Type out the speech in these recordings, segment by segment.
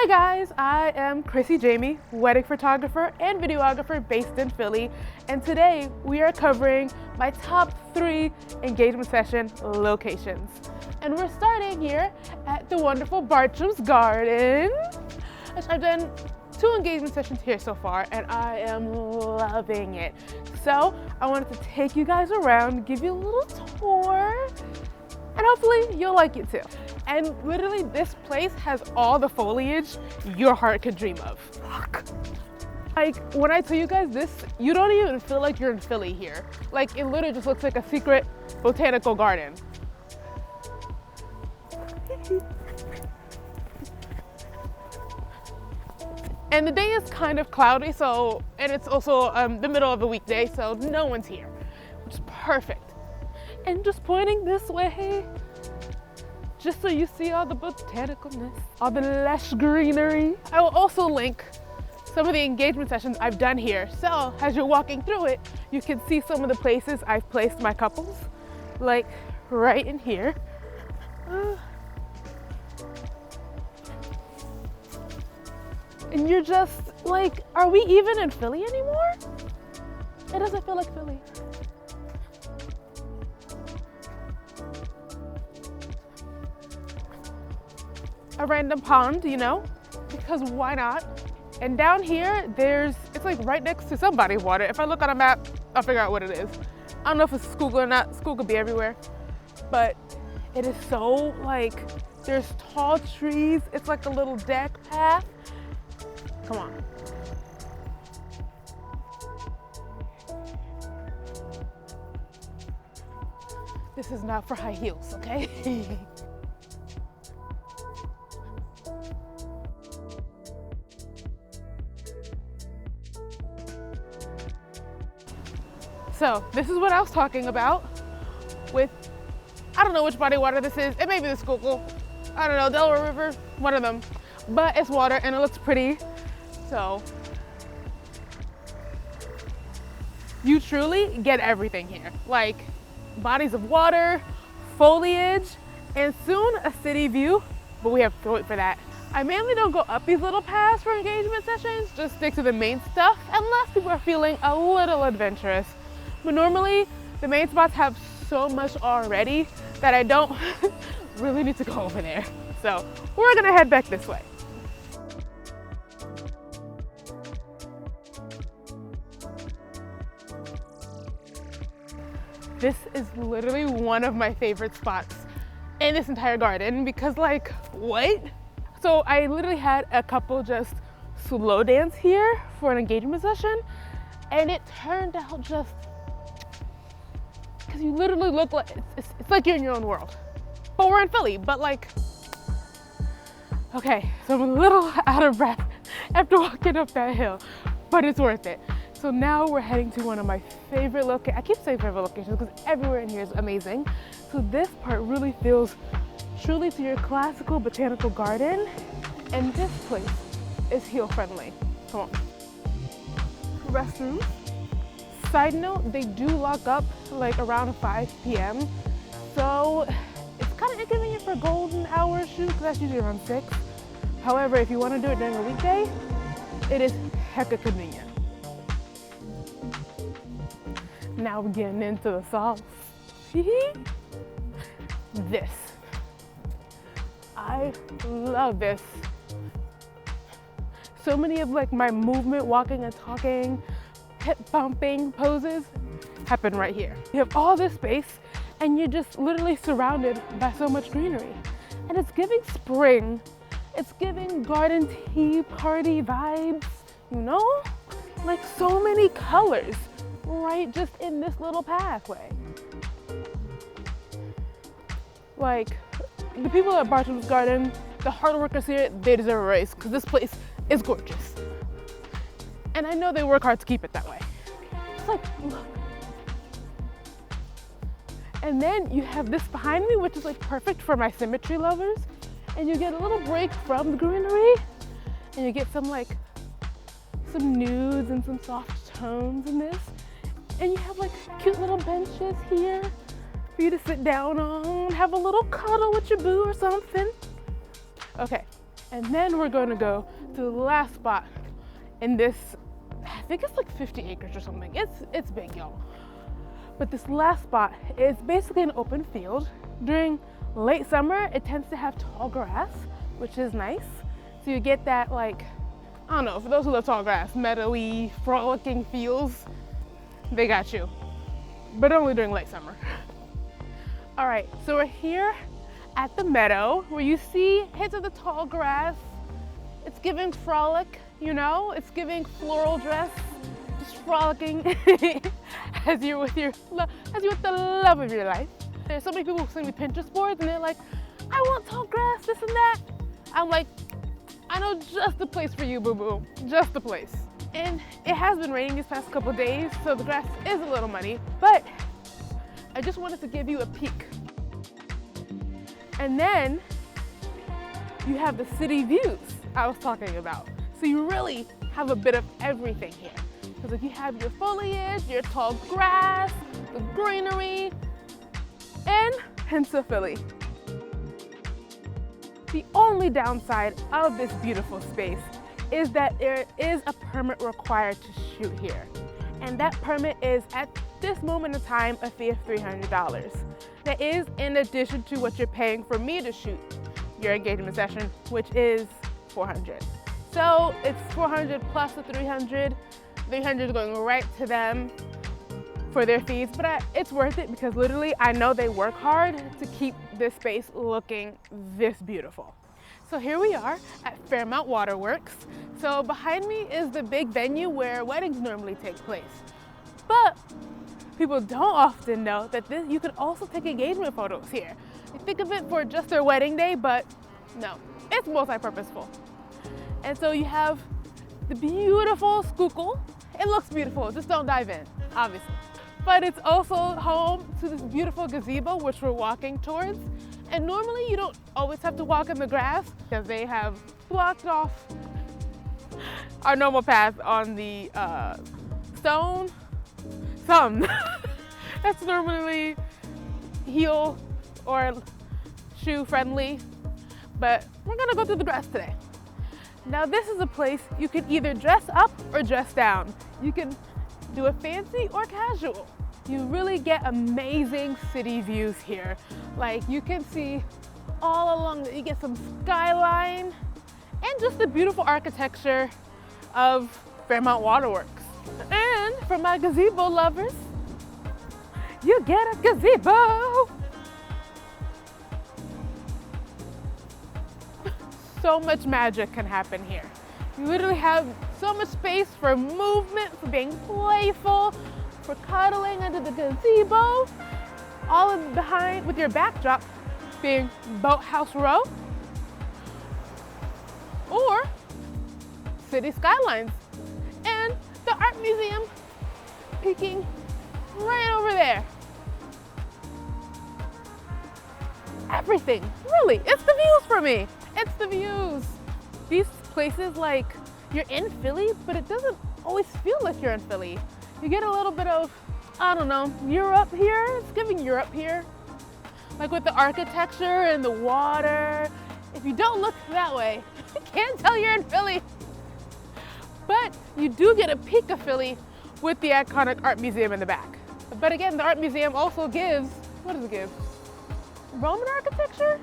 Hi guys, I am Chrissy Jamie, wedding photographer and videographer based in Philly, and today we are covering my top 3 engagement session locations. And we're starting here at the wonderful Bartram's Garden. I've done 2 engagement sessions here so far and I am loving it. So I wanted to take you guys around, give you a little tour, and hopefully you'll like it too. And literally this place has all the foliage your heart could dream of. Like when I tell you guys this, you don't even feel like you're in Philly here. Like it literally just looks like a secret botanical garden. And the day is kind of cloudy, and it's also the middle of a weekday, so no one's here, which is perfect. And just pointing this way, just so you see all the botanicalness, all the lush greenery. I will also link some of the engagement sessions I've done here. So as you're walking through it, you can see some of the places I've placed my couples, like right in here. And you're just like, are we even in Philly anymore? It doesn't feel like Philly. A random pond, you know, because why not? And down here, it's like right next to some body of water. If I look on a map, I'll figure out what it is. I don't know if it's Schuylkill or not. School could be everywhere, but it is so like, there's tall trees. It's like a little deck path. Come on. This is not for high heels, okay? So this is what I was talking about with, I don't know which body of water this is. It may be the Schuylkill, I don't know, Delaware River, one of them. But it's water and it looks pretty. So you truly get everything here. Like bodies of water, foliage, and soon a city view, but we have to wait for that. I mainly don't go up these little paths for engagement sessions, just stick to the main stuff unless people are feeling a little adventurous. But normally the main spots have so much already that I don't really need to go over there. So we're gonna head back this way. This is literally one of my favorite spots in this entire garden because like, what? So I literally had a couple just slow dance here for an engagement session and it turned out just, because you literally look like, it's like you're in your own world. But we're in Philly, but like, okay, so I'm a little out of breath after walking up that hill, but it's worth it. So now we're heading to one of my favorite locations. I keep saying favorite locations because everywhere in here is amazing. So this part really feels truly to your classical botanical garden. And this place is heel friendly. Come on. Restrooms. Side note, they do lock up like around 5 p.m. So it's kind of inconvenient for golden hour shoot because that's usually around 6. However, if you want to do it during a weekday, it is hecka convenient. Now we're getting into the sauce. This. I love this. So many of like my movement, walking and talking, hip bumping poses happen right here. You have all this space and you're just literally surrounded by so much greenery. And it's giving spring. It's giving garden tea party vibes, you know? Like so many colors. Right just in this little pathway. Like the people at Bartram's Garden, the hard workers here, they deserve a raise because this place is gorgeous. And I know they work hard to keep it that way. It's like, look. And then you have this behind me, which is like perfect for my symmetry lovers. And you get a little break from the greenery and you get some nudes and some soft tones in this. And you have like cute little benches here for you to sit down on, have a little cuddle with your boo or something. Okay, And then we're gonna go to the last spot in this, I think it's like 50 acres or something. It's big, y'all. But this last spot is basically an open field. During late summer, it tends to have tall grass, which is nice. So you get that, like, I don't know, for those who love tall grass, meadowy, frolicking feels, they got you. But only during late summer. All right, so we're here at the meadow where you see hints of the tall grass. It's giving frolic, you know? It's giving floral dress, just frolicking as you're with the love of your life. There's so many people who send me Pinterest boards and they're like, I want tall grass, this and that. I'm like, I know just the place for you, boo-boo, just the place. And it has been raining these past couple days, so the grass is a little muddy, but I just wanted to give you a peek. And then you have the city views I was talking about. So you really have a bit of everything here. Because like you have your foliage, your tall grass, the greenery, and hints of Philly. The only downside of this beautiful space is that there is a permit required to shoot here. And that permit is, at this moment in time, a fee of $300. That is in addition to what you're paying for me to shoot your engagement session, which is $400. So it's $400 plus the $300. $300 is going right to them for their fees, but it's worth it because literally I know they work hard to keep this space looking this beautiful. So here we are at Fairmount Water Works. So behind me is the big venue where weddings normally take place. But people don't often know that you can also take engagement photos here. You think of it for just their wedding day, but no, it's multi-purposeful. And so you have the beautiful Schuylkill. It looks beautiful, just don't dive in, obviously. But it's also home to this beautiful gazebo, which we're walking towards. And normally you don't always have to walk in the grass because they have blocked off our normal path on the stone. Some that's normally heel or shoe friendly, but we're gonna go through the grass today. Now this is a place you can either dress up or dress down. You can do it fancy or casual. You really get amazing city views here. Like you can see all along, you get some skyline and just the beautiful architecture of Fairmount Water Works. And for my gazebo lovers, you get a gazebo. So much magic can happen here. You literally have so much space for movement, for being playful, for cuddling under the gazebo, all of behind with your backdrop being Boathouse Row or city skylines and the art museum peeking right over there. Everything, really, it's the views for me. It's the views. These places, like, you're in Philly, but it doesn't always feel like you're in Philly. You get a little bit of, I don't know, Europe here. It's giving Europe here. Like with the architecture and the water. If you don't look that way, you can't tell you're in Philly. But you do get a peek of Philly with the iconic art museum in the back. But again, the art museum also gives, what does it give? Roman architecture?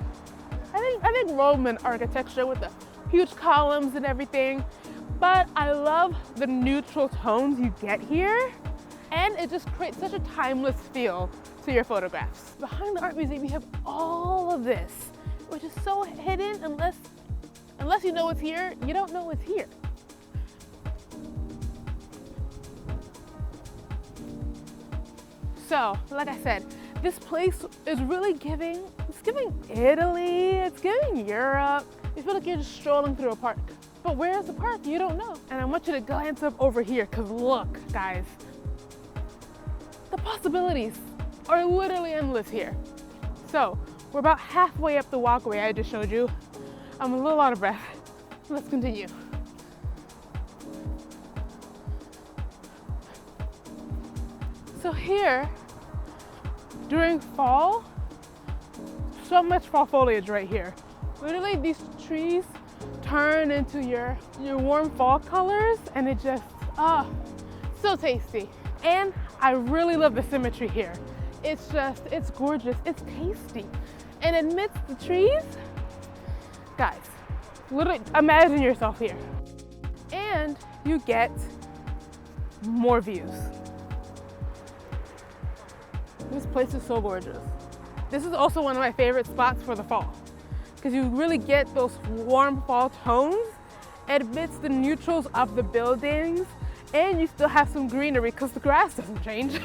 I think Roman architecture with the huge columns and everything. But I love the neutral tones you get here. And it just creates such a timeless feel to your photographs. Behind the art museum, you have all of this, which is so hidden unless you know it's here, you don't know it's here. So, like I said, this place is really giving Italy, it's giving Europe. You feel like you're just strolling through a park. But where's the park? You don't know. And I want you to glance up over here, because look, guys, the possibilities are literally endless here. So, we're about halfway up the walkway I just showed you. I'm a little out of breath. Let's continue. So here, during fall, so much fall foliage right here. Literally these trees turn into your warm fall colors, and it just, so tasty. And I really love the symmetry here. It's gorgeous, it's tasty. And amidst the trees, guys, literally imagine yourself here. And you get more views. This place is so gorgeous. This is also one of my favorite spots for the fall, because you really get those warm fall tones amidst the neutrals of the buildings, and you still have some greenery because the grass doesn't change.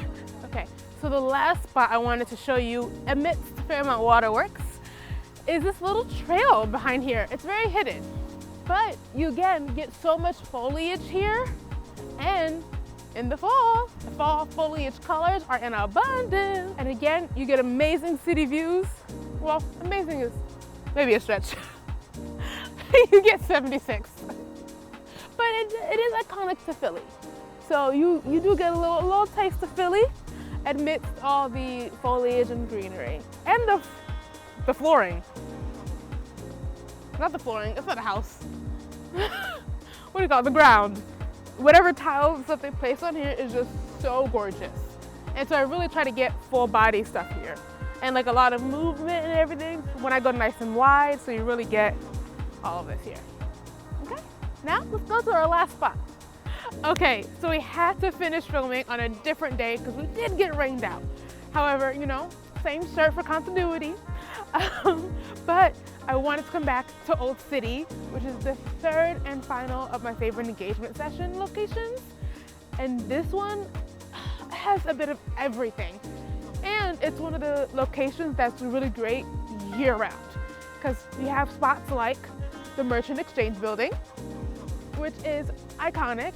Okay, so the last spot I wanted to show you amidst Fairmount Water Works is this little trail behind here. It's very hidden, but you again get so much foliage here, and in the fall foliage colors are in abundance. And again, you get amazing city views. Well, amazing is maybe a stretch. You get 76. But it is iconic to Philly. So you do get a little taste of Philly amidst all the foliage and greenery. And the flooring. Not the flooring, it's not a house. What do you call it? The ground. Whatever tiles that they place on here is just so gorgeous. And so I really try to get full body stuff here. And like a lot of movement and everything when I go nice and wide, so you really get all of this here. Okay, now let's go to our last spot. Okay, so we had to finish filming on a different day because we did get rained out. However, you know, same shirt for continuity. But I wanted to come back to Old City, which is the third and final of my favorite engagement session locations. And this one has a bit of everything. And it's one of the locations that's really great year-round, because you have spots like the Merchant Exchange Building, which is iconic.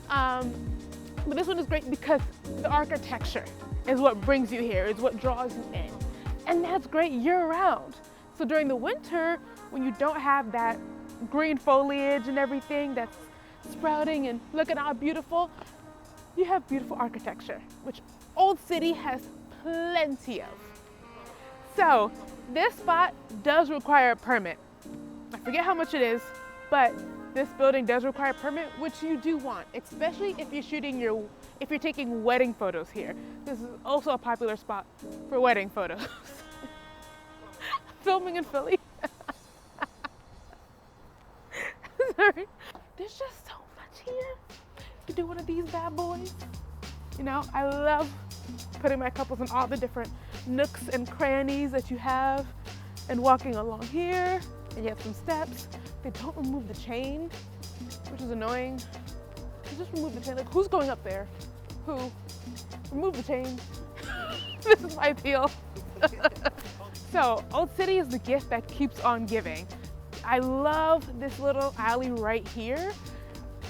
But this one is great because the architecture is what brings you here, is what draws you in. And that's great year-round. So during the winter, when you don't have that green foliage and everything that's sprouting and looking all beautiful, you have beautiful architecture, which Old City has plenty of. So this spot does require a permit. I forget how much it is, but this building does require a permit, which you do want, especially if you're taking wedding photos here. This is also a popular spot for wedding photos. Filming in Philly. Sorry. There's just so much here. You could do one of these bad boys. You know, I love putting my couples in all the different nooks and crannies that you have, and walking along here, and you have some steps. They don't remove the chain, which is annoying. They just remove the chain. Like, who's going up there? Who? Remove the chain. This is ideal. So, Old City is the gift that keeps on giving. I love this little alley right here.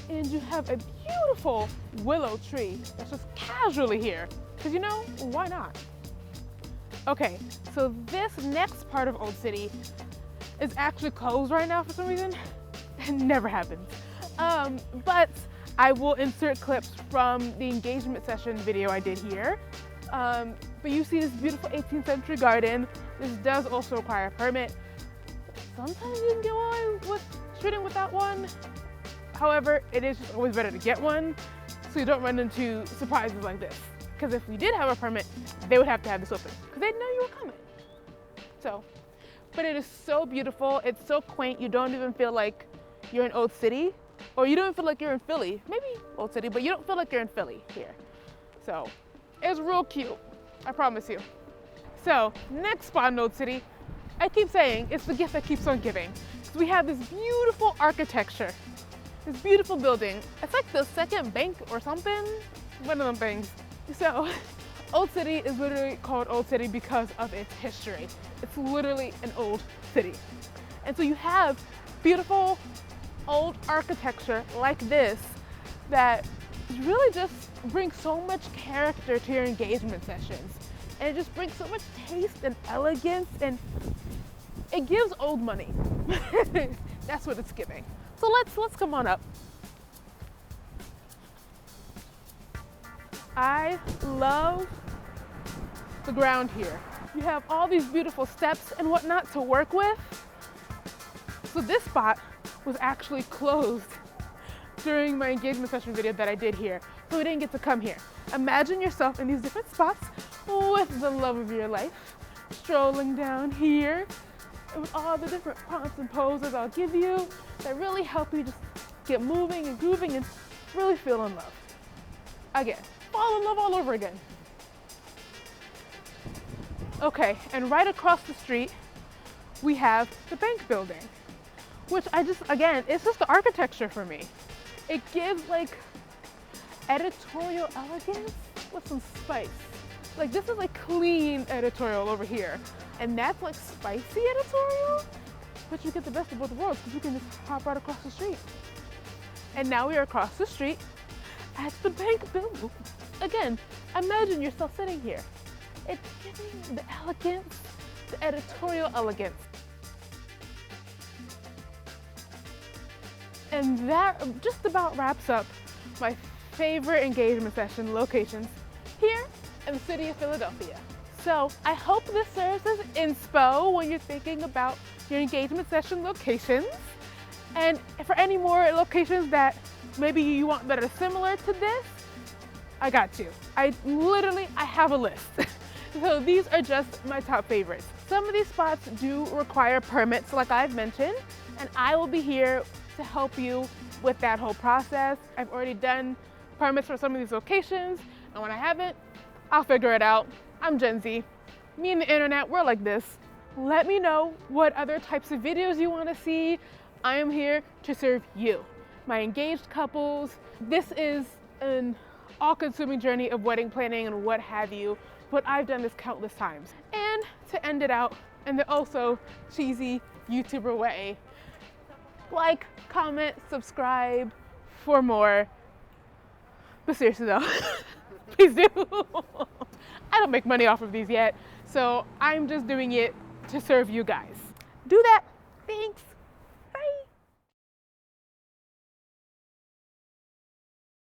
And you have a beautiful willow tree that's just casually here. Because you know, why not? Okay, so this next part of Old City is actually closed right now for some reason. It never happens. But I will insert clips from the engagement session video I did here. But you see this beautiful 18th century garden. This does also require a permit. Sometimes you can get away with shooting without one. However, it is just always better to get one so you don't run into surprises like this. Because if you did have a permit, they would have to have this open because they'd know you were coming. So, but it is so beautiful. It's so quaint. You don't even feel like you're in Old City, or you don't feel like you're in Philly. Maybe Old City, but you don't feel like you're in Philly here. So, it's real cute. I promise you. So, next spot in Old City, I keep saying it's the gift that keeps on giving. So we have this beautiful architecture, this beautiful building. It's like the second bank or something, one of them things. So, Old City is literally called Old City because of its history. It's literally an old city. And so you have beautiful old architecture like this that really just brings so much character to your engagement sessions. And it just brings so much taste and elegance, and it gives old money. That's what it's giving. So let's come on up. I love the ground here. You have all these beautiful steps and whatnot to work with. So this spot was actually closed during my engagement session video that I did here, so we didn't get to come here. Imagine yourself in these different spots with the love of your life, strolling down here with all the different prompts and poses I'll give you that really help you just get moving and grooving and really feel in love. Again, fall in love all over again. Okay, and right across the street, we have the bank building, which again, it's just the architecture for me. It gives like editorial elegance with some spice. Like this is like clean editorial over here, and that's like spicy editorial, but you get the best of both worlds because you can just hop right across the street. And now we are across the street at the bank building. Again, imagine yourself sitting here. It's giving the elegance, the editorial elegance. And that just about wraps up my favorite engagement session locations here in the city of Philadelphia. So I hope this serves as inspo when you're thinking about your engagement session locations. And for any more locations that maybe you want that are similar to this, I got you. I have a list. So these are just my top favorites. Some of these spots do require permits, like I've mentioned, and I will be here to help you with that whole process. I've already done permits for some of these locations, and when I haven't, I'll figure it out. I'm Gen Z. Me and the internet, we're like this. Let me know what other types of videos you want to see. I am here to serve you, my engaged couples. This is an all-consuming journey of wedding planning and what have you, but I've done this countless times. And to end it out in the also cheesy YouTuber way, like, comment, subscribe for more. But seriously though, please do. I don't make money off of these yet, so I'm just doing it to serve you guys. Do that. Thanks.